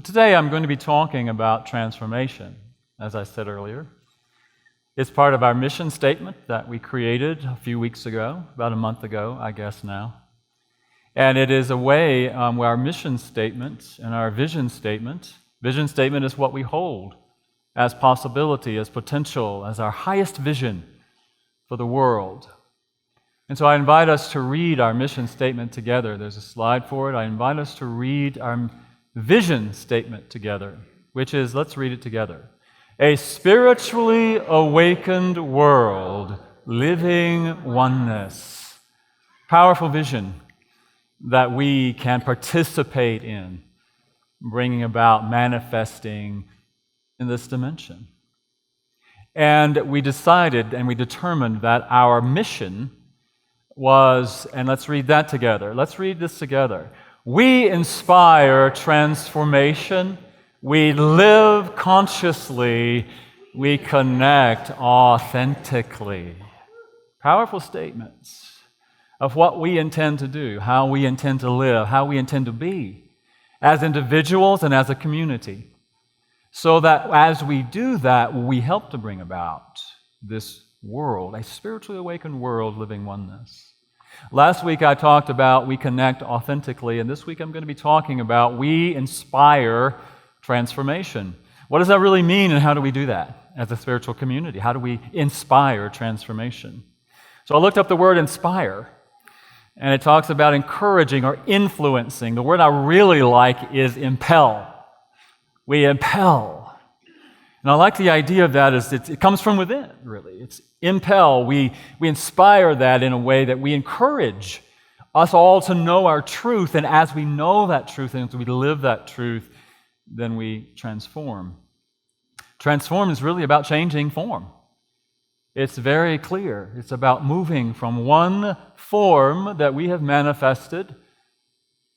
So today I'm going to be talking about transformation, as I said earlier. It's part of our mission statement that we created a few weeks ago, about a month ago, I guess now. And it is a way where our mission statement and our vision statement is what we hold as possibility, as potential, as our highest vision for the world. And so I invite us to read our mission statement together. There's a slide for it. I invite us to read our vision statement together, which is, let's read it together. A spiritually awakened world, living oneness. Powerful vision that we can participate in, bringing about, manifesting in this dimension. And we decided and we determined that our mission was, and let's read that together. Let's read this together. We inspire transformation. We live consciously. We connect authentically. Powerful statements of what we intend to do, how we intend to live, how we intend to be as individuals and as a community. So that as we do that, we help to bring about this world, a spiritually awakened world living oneness. Last week I talked about we connect authentically, and this week I'm going to be talking about we inspire transformation. What does that really mean, and how do we do that as a spiritual community? How do we inspire transformation? So I looked up the word inspire, and it talks about encouraging or influencing. The word I really like is impel. We impel. And I like the idea of that is it comes from within, really. It's impel. We inspire that in a way that we encourage us all to know our truth, and as we know that truth and as we live that truth, then we transform. Transform is really about changing form. It's very clear. It's about moving from one form that we have manifested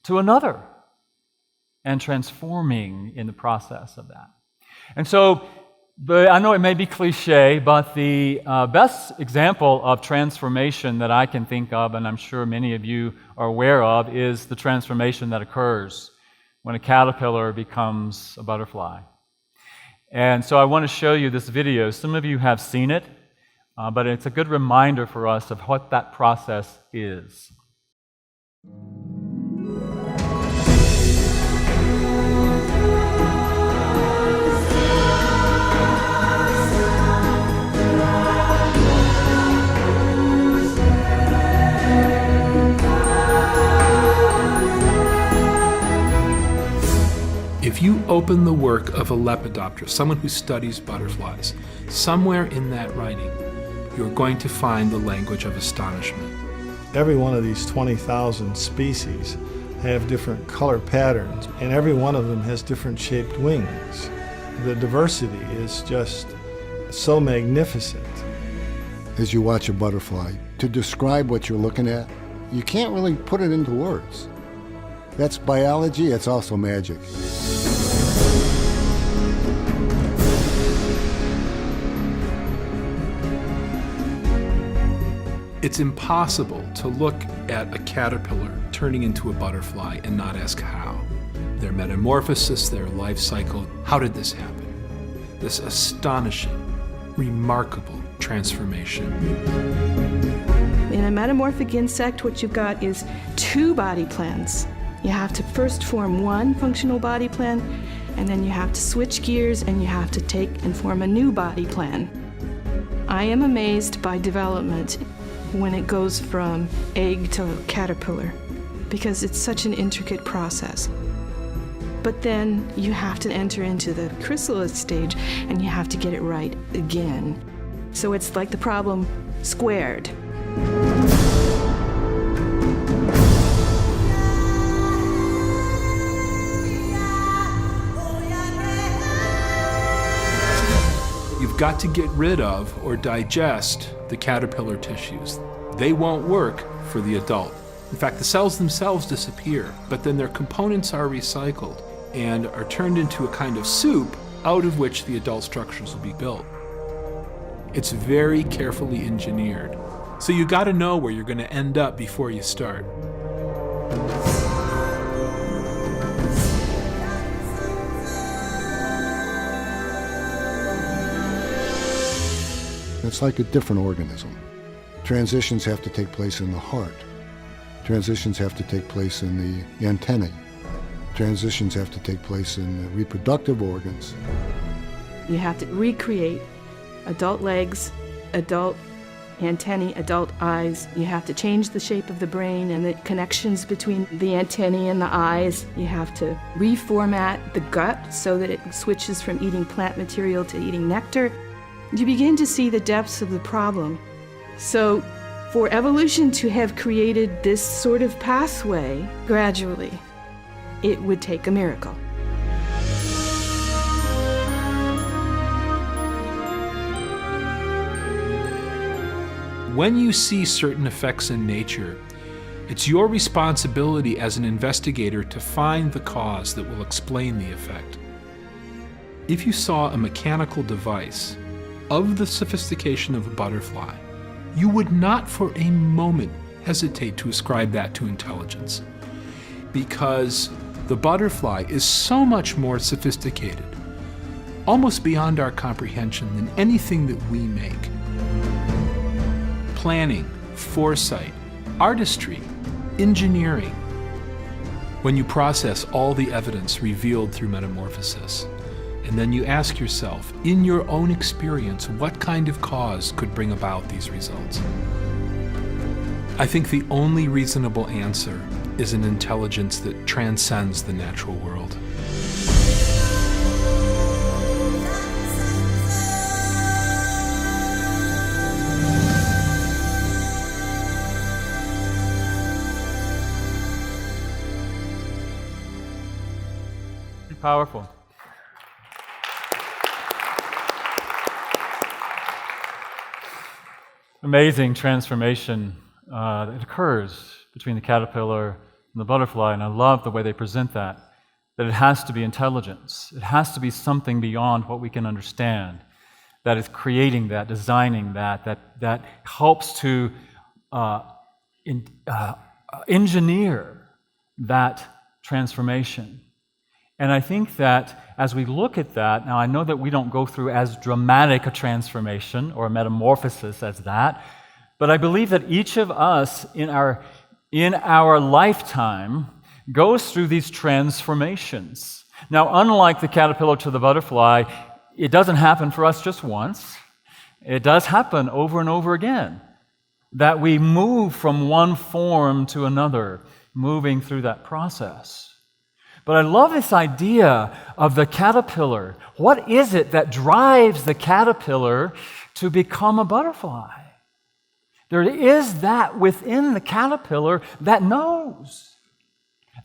to another and transforming in the process of that. And so, I know it may be cliche, but the best example of transformation that I can think of, and I'm sure many of you are aware of, is the transformation that occurs when a caterpillar becomes a butterfly. And so I want to show you this video. Some of you have seen it, but it's a good reminder for us of what that process is. If you open the work of a lepidopterist, someone who studies butterflies, somewhere in that writing, you're going to find the language of astonishment. Every one of these 20,000 species have different color patterns, and every one of them has different shaped wings. The diversity is just so magnificent. As you watch a butterfly, to describe what you're looking at, you can't really put it into words. That's biology, it's also magic. It's impossible to look at a caterpillar turning into a butterfly and not ask how. Their metamorphosis, their life cycle, how did this happen? This astonishing, remarkable transformation. In a metamorphic insect, what you've got is two body plans. You have to first form one functional body plan, and then you have to switch gears and you have to take and form a new body plan. I am amazed by development when it goes from egg to caterpillar, because it's such an intricate process. But then you have to enter into the chrysalis stage and you have to get it right again. So it's like the problem squared. You've got to get rid of or digest the caterpillar tissues. They won't work for the adult. In fact, the cells themselves disappear, but then their components are recycled and are turned into a kind of soup out of which the adult structures will be built. It's very carefully engineered. So you got to know where you're going to end up before you start. It's like a different organism. Transitions have to take place in the heart. Transitions have to take place in the antennae. Transitions have to take place in the reproductive organs. You have to recreate adult legs, adult antennae, adult eyes. You have to change the shape of the brain and the connections between the antennae and the eyes. You have to reformat the gut so that it switches from eating plant material to eating nectar. You begin to see the depths of the problem. So, for evolution to have created this sort of pathway gradually, it would take a miracle. When you see certain effects in nature, it's your responsibility as an investigator to find the cause that will explain the effect. If you saw a mechanical device of the sophistication of a butterfly, you would not for a moment hesitate to ascribe that to intelligence, because the butterfly is so much more sophisticated, almost beyond our comprehension, than anything that we make. Planning, foresight, artistry, engineering. When you process all the evidence revealed through metamorphosis, and then you ask yourself, in your own experience, what kind of cause could bring about these results? I think the only reasonable answer is an intelligence that transcends the natural world. Powerful. Amazing transformation that occurs between the caterpillar and the butterfly, and I love the way they present that it has to be intelligence. It has to be something beyond what we can understand that is creating that, designing that helps to engineer that transformation. And I think that as we look at that, now I know that we don't go through as dramatic a transformation or a metamorphosis as that, but I believe that each of us in our lifetime goes through these transformations. Now, unlike the caterpillar to the butterfly, it doesn't happen for us just once. It does happen over and over again, that we move from one form to another, moving through that process. But I love this idea of the caterpillar. What is it that drives the caterpillar to become a butterfly? There is that within the caterpillar that knows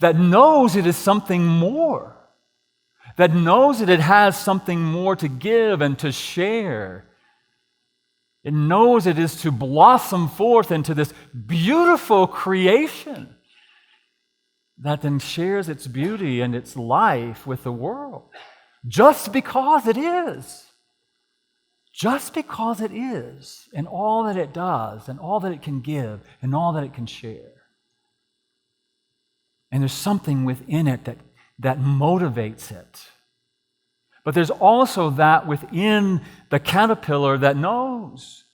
it is something more, that knows that it has something more to give and to share. It knows it is to blossom forth into this beautiful creation that then shares its beauty and its life with the world, just because it is. Just because it is, and all that it does, and all that it can give, and all that it can share. And there's something within it that motivates it. But there's also that within the caterpillar that knows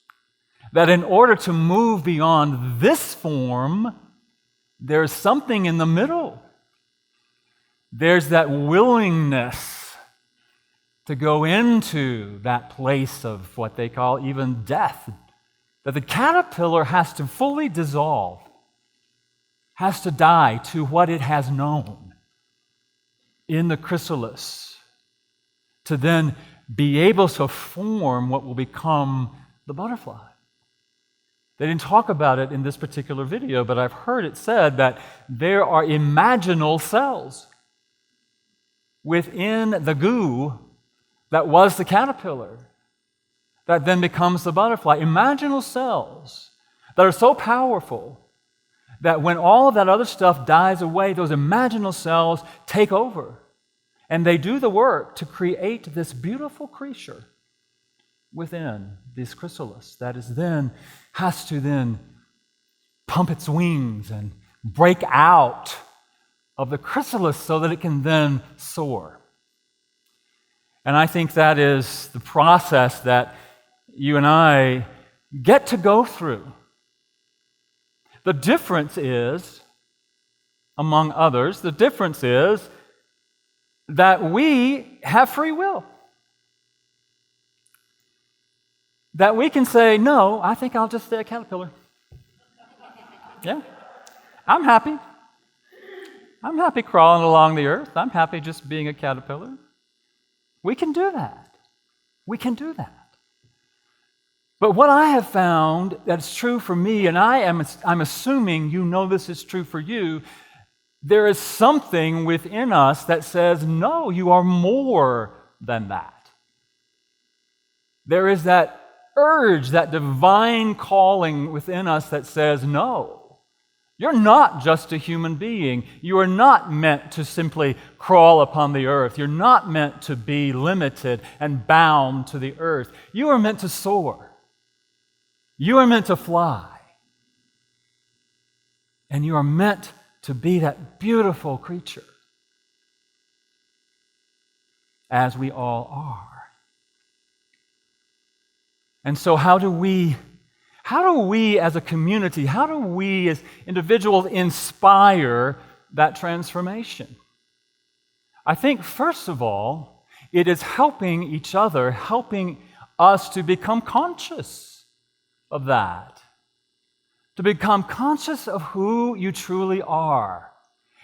that in order to move beyond this form, there's something in the middle. There's that willingness to go into that place of what they call even death, that the caterpillar has to fully dissolve, has to die to what it has known in the chrysalis, to then be able to form what will become the butterfly. They didn't talk about it in this particular video, but I've heard it said that there are imaginal cells within the goo that was the caterpillar that then becomes the butterfly. Imaginal cells that are so powerful that when all of that other stuff dies away, those imaginal cells take over and they do the work to create this beautiful creature within this chrysalis that is then has to then pump its wings and break out of the chrysalis so that it can then soar. And I think that is the process that you and I get to go through. The difference is, among others, the difference is that we have free will. That we can say, no, I think I'll just stay a caterpillar. Yeah, I'm happy. I'm happy crawling along the earth. I'm happy just being a caterpillar. We can do that. We can do that. But what I have found that's true for me, and I'm assuming you know this is true for you, there is something within us that says, no, you are more than that. There is that urge, that divine calling within us that says, no, you're not just a human being. You are not meant to simply crawl upon the earth. You're not meant to be limited and bound to the earth. You are meant to soar. You are meant to fly. And you are meant to be that beautiful creature, as we all are. And so how do we as a community, how do we as individuals inspire that transformation? I think, first of all, it is helping each other, helping us to become conscious of that, to become conscious of who you truly are.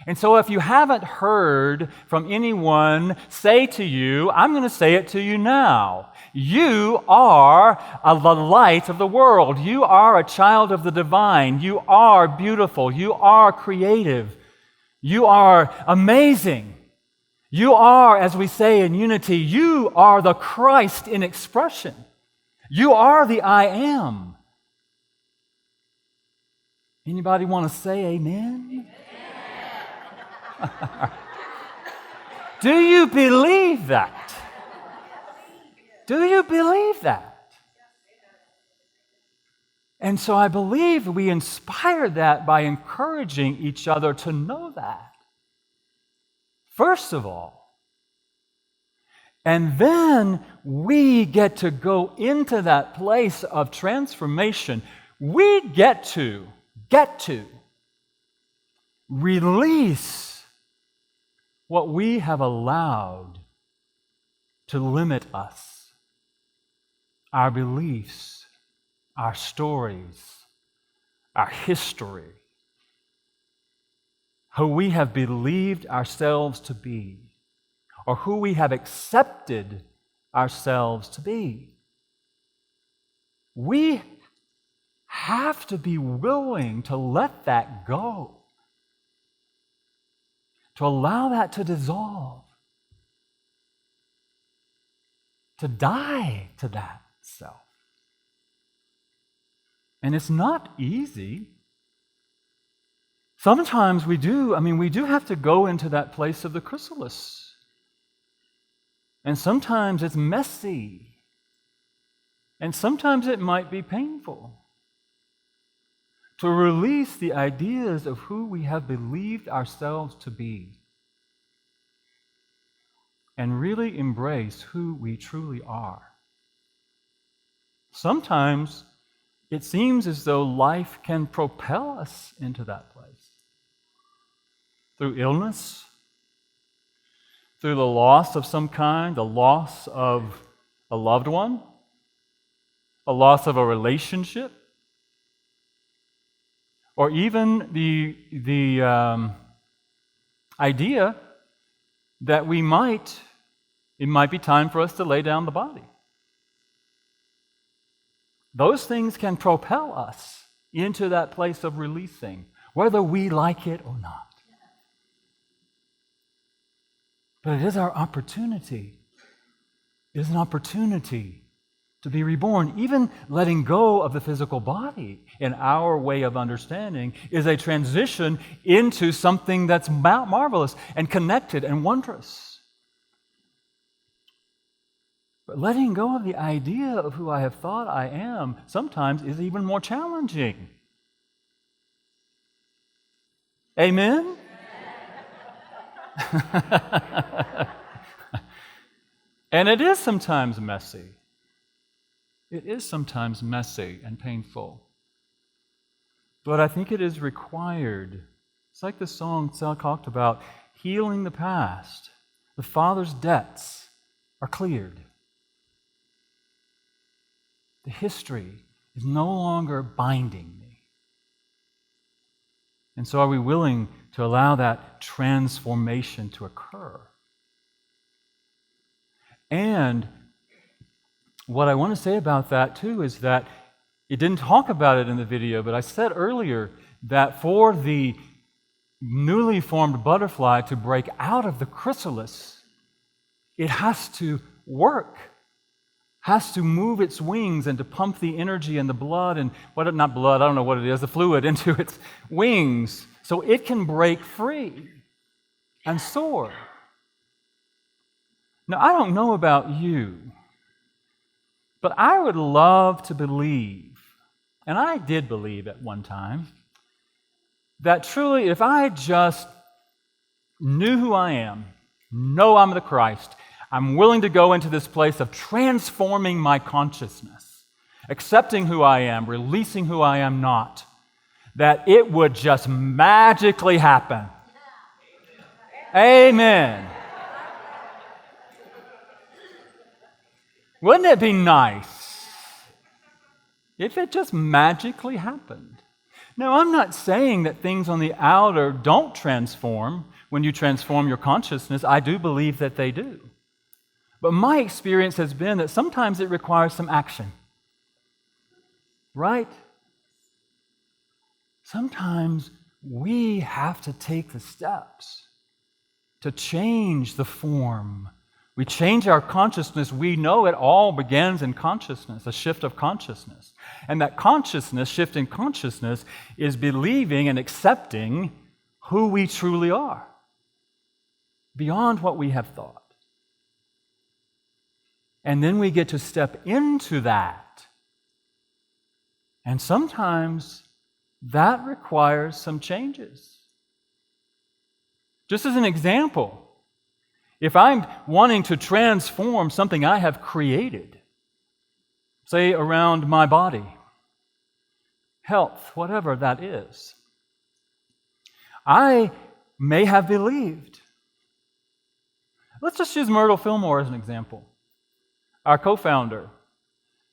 And so if you haven't heard from anyone say to you, I'm going to say it to you now. You are the light of the world. You are a child of the divine. You are beautiful. You are creative. You are amazing. You are, as we say in unity, you are the Christ in expression. You are the I am. Anybody want to say amen? Do you believe that? Do you believe that? And so I believe we inspire that by encouraging each other to know that. First of all. And then we get to go into that place of transformation. We get to release what we have allowed to limit us, our beliefs, our stories, our history, who we have believed ourselves to be, or who we have accepted ourselves to be. We have to be willing to let that go, to allow that to dissolve, to die to that self. And it's not easy. Sometimes we do have to go into that place of the chrysalis. And sometimes it's messy. And sometimes it might be painful to release the ideas of who we have believed ourselves to be and really embrace who we truly are. Sometimes it seems as though life can propel us into that place through illness, through the loss of some kind, the loss of a loved one, a loss of a relationship, or even the idea that it might be time for us to lay down the body. Those things can propel us into that place of releasing, whether we like it or not. But it is our opportunity. It is an opportunity to be reborn. Even letting go of the physical body, in our way of understanding, is a transition into something that's marvelous and connected and wondrous. But letting go of the idea of who I have thought I am sometimes is even more challenging. Amen? And it is sometimes messy. It is sometimes messy and painful. But I think it is required. It's like the song Sal talked about, healing the past. The Father's debts are cleared. The history is no longer binding me. And so are we willing to allow that transformation to occur? And what I want to say about that too is that it didn't talk about it in the video, but I said earlier that for the newly formed butterfly to break out of the chrysalis, it has to work, has to move its wings and to pump the energy and the blood and not blood, I don't know what it is, the fluid into its wings so it can break free and soar. Now, I don't know about you, but I would love to believe, and I did believe at one time, that truly if I just knew who I am, know I'm the Christ, I'm willing to go into this place of transforming my consciousness, accepting who I am, releasing who I am not, that it would just magically happen. Amen. Wouldn't it be nice if it just magically happened? Now, I'm not saying that things on the outer don't transform when you transform your consciousness. I do believe that they do. But my experience has been that sometimes it requires some action. Right? Sometimes we have to take the steps to change the form. We change our consciousness. We know it all begins in consciousness, a shift of consciousness. And that consciousness, shift in consciousness, is believing and accepting who we truly are, beyond what we have thought. And then we get to step into that. And sometimes that requires some changes. Just as an example, if I'm wanting to transform something I have created, say around my body, health, whatever that is, I may have believed. Let's just use Myrtle Fillmore as an example. Our co-founder,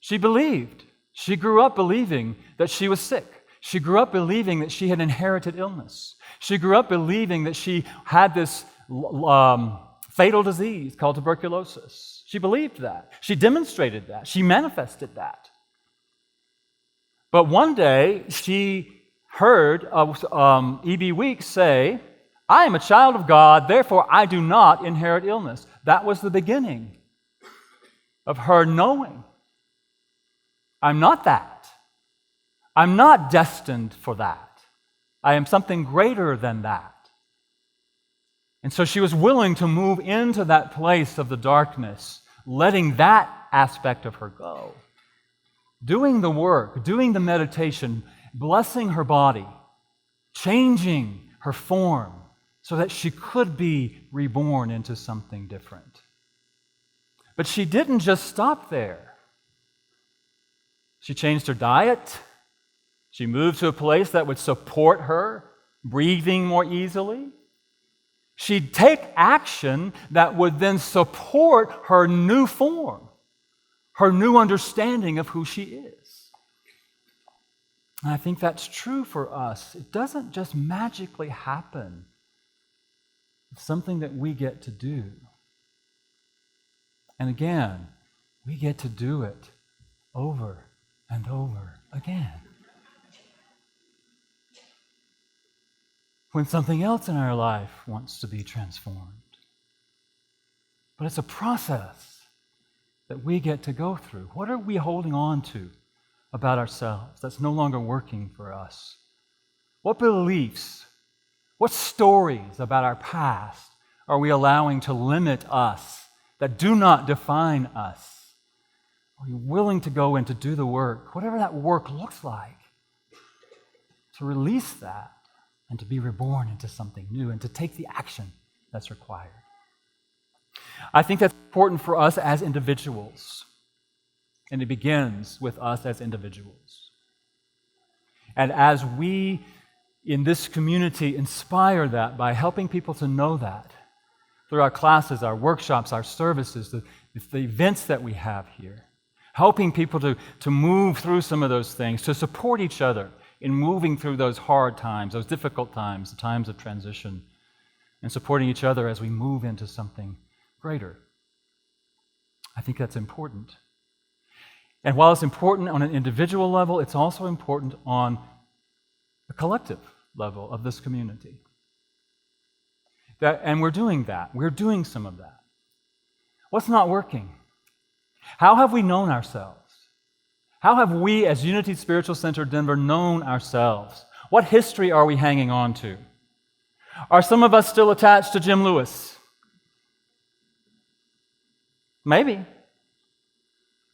she believed. She grew up believing that she was sick. She grew up believing that she had inherited illness. She grew up believing that she had this fatal disease called tuberculosis. She believed that. She demonstrated that. She manifested that. But one day, she heard E.B. Weeks say, "I am a child of God, therefore I do not inherit illness." That was the beginning of her knowing, I'm not that. I'm not destined for that. I am something greater than that. And so she was willing to move into that place of the darkness, letting that aspect of her go. Doing the work, doing the meditation, blessing her body, changing her form so that she could be reborn into something different. But she didn't just stop there. She changed her diet. She moved to a place that would support her breathing more easily. She'd take action that would then support her new form, her new understanding of who she is. And I think that's true for us. It doesn't just magically happen. It's something that we get to do. And again, we get to do it over and over again. When something else in our life wants to be transformed. But it's a process that we get to go through. What are we holding on to about ourselves that's no longer working for us? What beliefs, what stories about our past are we allowing to limit us, that do not define us? Are we willing to go in to do the work, whatever that work looks like, to release that and to be reborn into something new and to take the action that's required? I think that's important for us as individuals. and it begins with us as individuals. And as we in this community inspire that by helping people to know that through our classes, our workshops, our services, the events that we have here, helping people to move through some of those things, to support each other in moving through those hard times, those difficult times, the times of transition, and supporting each other as we move into something greater. I think that's important. And while it's important on an individual level, it's also important on a collective level of this community. And we're doing that. We're doing some of that. What's not working? How have we known ourselves? How have we, as Unity Spiritual Center Denver, known ourselves? What history are we hanging on to? Are some of us still attached to Jim Lewis? Maybe.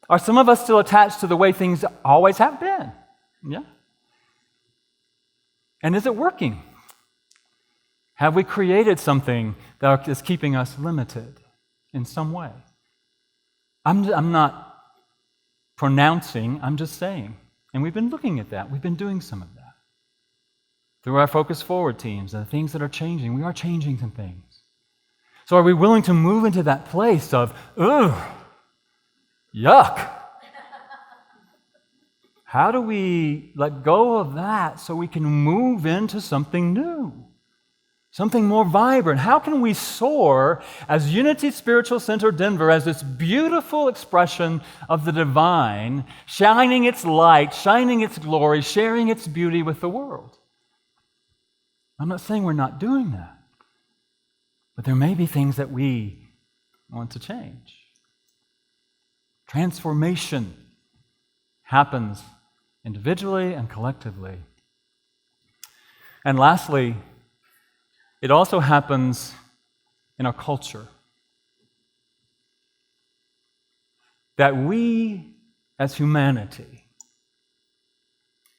Are some of us still attached to the way things always have been? Yeah. And is it working? Have we created something that is keeping us limited in some way? I'm not pronouncing, I'm just saying. And we've been looking at that. We've been doing some of that. Through our Focus Forward teams and the things that are changing, we are changing some things. So are we willing to move into that place of, ugh, yuck? How do we let go of that so we can move into something new? Something more vibrant. How can we soar as Unity Spiritual Center Denver as this beautiful expression of the divine, shining its light, shining its glory, sharing its beauty with the world? I'm not saying we're not doing that, but there may be things that we want to change. Transformation happens individually and collectively. And lastly, it also happens in our culture. That we, as humanity,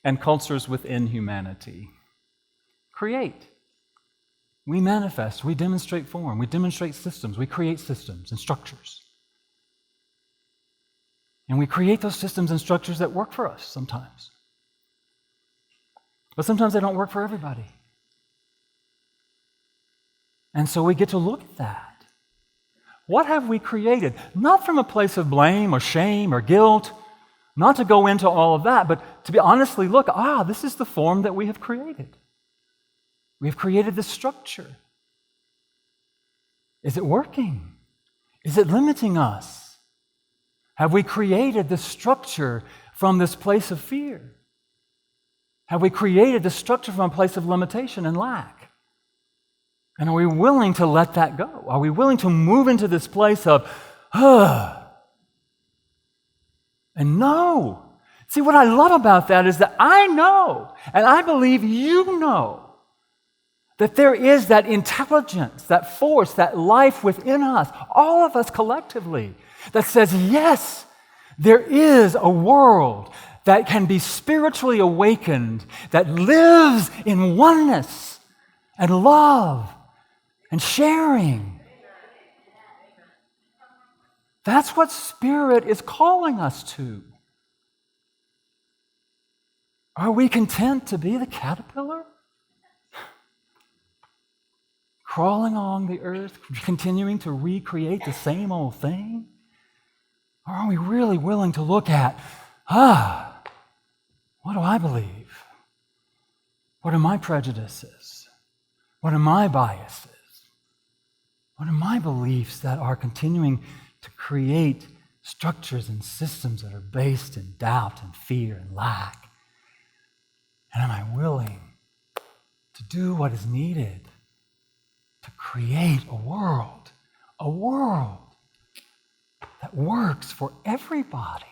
and cultures within humanity, create. We manifest, we demonstrate form, we demonstrate systems, we create systems and structures. And we create those systems and structures that work for us sometimes. But sometimes they don't work for everybody. And so we get to look at that. What have we created? Not from a place of blame or shame or guilt, not to go into all of that, but to be honestly look, this is the form that we have created. We have created this structure. Is it working? Is it limiting us? Have we created this structure from this place of fear? Have we created this structure from a place of limitation and lack? And are we willing to let that go? Are we willing to move into this place of, and know? See, what I love about that is that I know, and I believe you know, that there is that intelligence, that force, that life within us, all of us collectively, that says, yes, there is a world that can be spiritually awakened, that lives in oneness and love and sharing. That's what Spirit is calling us to. Are we content to be the caterpillar? Crawling along the earth, continuing to recreate the same old thing? Or are we really willing to look at, what do I believe? What are my prejudices? What are my biases? What are my beliefs that are continuing to create structures and systems that are based in doubt and fear and lack? And am I willing to do what is needed to create a world that works for everybody,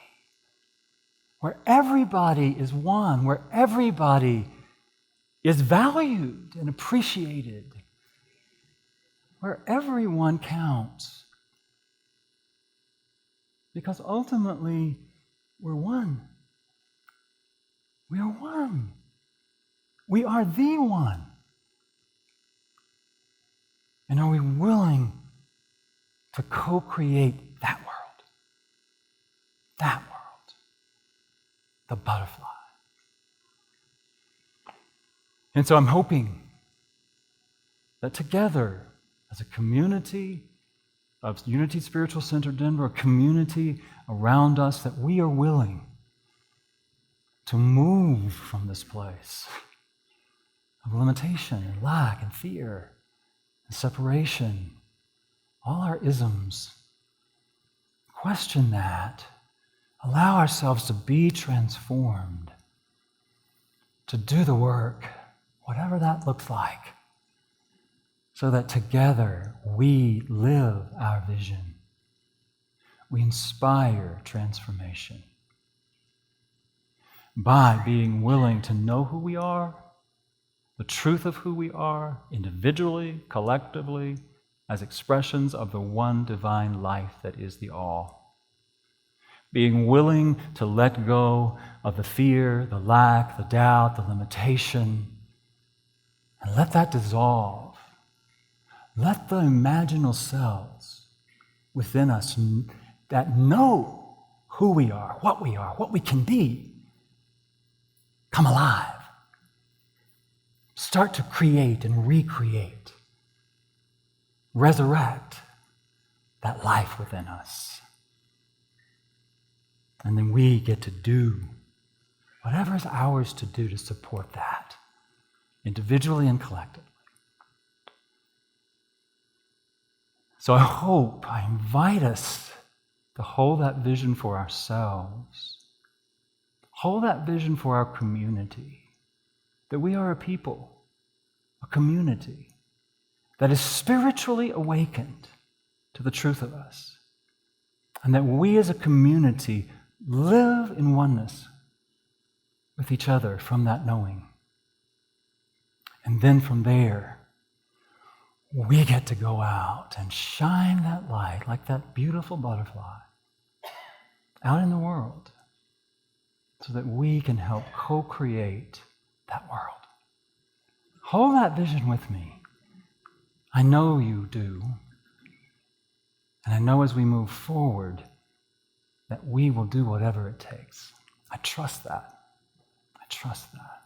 where everybody is one, where everybody is valued and appreciated, where everyone counts? Because ultimately, we're one. We are one. We are the one. And are we willing to co-create that world? That world. the butterfly. And so I'm hoping that together, as a community of Unity Spiritual Center Denver, a community around us, that we are willing to move from this place of limitation and lack and fear and separation, all our isms. Question that. Allow ourselves to be transformed, to do the work, whatever that looks like, so that together we live our vision. We inspire transformation by being willing to know who we are, the truth of who we are, individually, collectively, as expressions of the one divine life that is the all. Being willing to let go of the fear, the lack, the doubt, the limitation, and let that dissolve. Let the imaginal cells within us that know who we are, what we can be, come alive. Start to create and recreate, resurrect that life within us. And then we get to do whatever is ours to do to support that, individually and collectively. So I invite us to hold that vision for ourselves. Hold that vision for our community, that we are a people, a community that is spiritually awakened to the truth of us, and that we as a community live in oneness with each other from that knowing. And then from there, we get to go out and shine that light like that beautiful butterfly out in the world so that we can help co-create that world. Hold that vision with me. I know you do. And I know as we move forward that we will do whatever it takes. I trust that. I trust that.